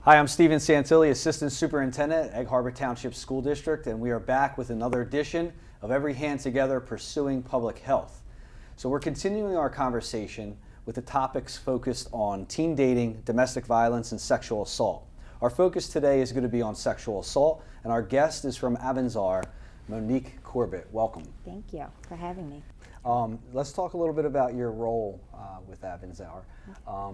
Hi, I'm Stephen Santilli, Assistant Superintendent at Egg Harbor Township School District, and we are back with another edition of Every Hand Together Pursuing Public Health. So we're continuing our conversation with the topics focused on teen dating, domestic violence, and sexual assault. Our focus today is going to be on sexual assault, and our guest is from Avanzar, Monique Corbitt. Welcome. Thank you for having me. Let's talk a little bit about your role with Avanzar.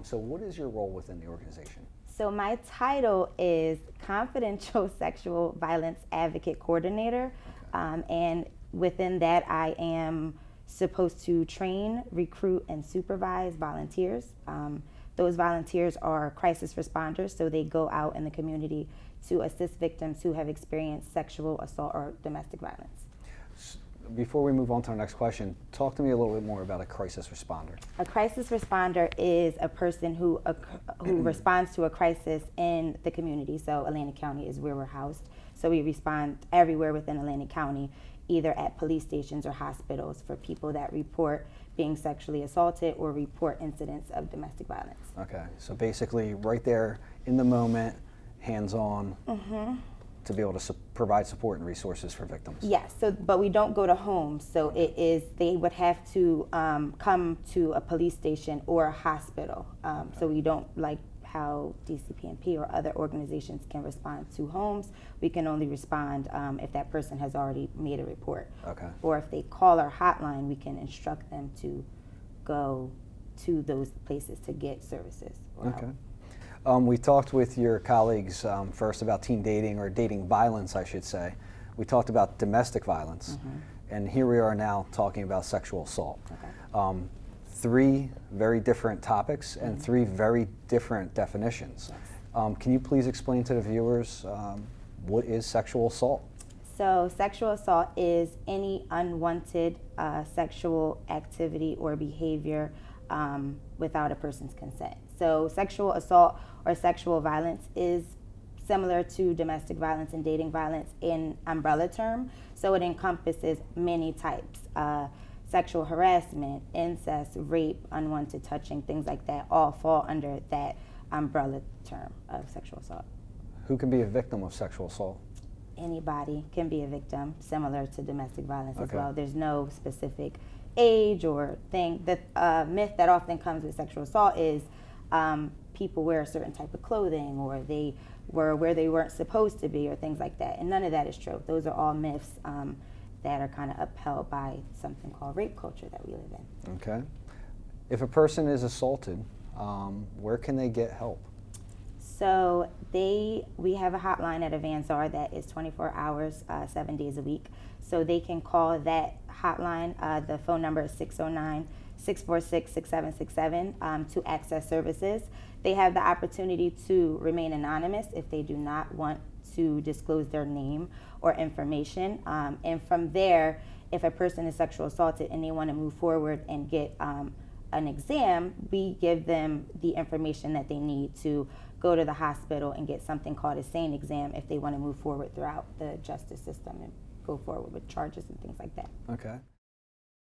So what is your role within the organization? So my title is Confidential Sexual Violence Advocate Coordinator, and within that I am supposed to train, recruit, and supervise volunteers. Those volunteers are crisis responders, so they go out in the community to assist victims who have experienced sexual assault or domestic violence. Before we move on to our next question, talk to me a little bit more about a crisis responder. A crisis responder is a person who responds to a crisis in the community. So Atlantic County is where we're housed. So we respond everywhere within Atlantic County, either at police stations or hospitals for people that report being sexually assaulted or report incidents of domestic violence. Okay, so basically right there in the moment, hands-on, to be able to provide support and resources for victims. Yes, but we don't go to homes, so they would have to come to a police station or a hospital. So we don't, like how DCPNP or other organizations can respond to homes, we can only respond if that person has already made a report. Okay. Or if they call our hotline, we can instruct them to go to those places to get services. Okay. We talked with your colleagues first about teen dating, or dating violence, I should say. We talked about domestic violence, and here we are now talking about sexual assault. Okay. Three very different topics and three very different definitions. Yes. Can you please explain to the viewers what is sexual assault? So sexual assault is any unwanted sexual activity or behavior without a person's consent. So sexual assault or sexual violence is similar to domestic violence and dating violence in umbrella term. So it encompasses many types. Sexual harassment, incest, rape, unwanted touching, things like that all fall under that umbrella term of sexual assault. Who can be a victim of sexual assault? Anybody can be a victim, similar to domestic violence as well. There's no specific age or thing. The myth that often comes with sexual assault is people wear a certain type of clothing, or they were where they weren't supposed to be, or things like that. And none of that is true. Those are all myths that are kind of upheld by something called rape culture that we live in. Okay. If a person is assaulted, where can they get help? So we have a hotline at Avanzar that is 24 hours, 7 days a week. So they can call that hotline. The phone number is 609-646-6767 to access services. They have the opportunity to remain anonymous if they do not want to disclose their name or information. And from there, if a person is sexually assaulted and they want to move forward and get an exam, we give them the information that they need to go to the hospital and get something called a SANE exam if they want to move forward throughout the justice system and go forward with charges and things like that. Okay.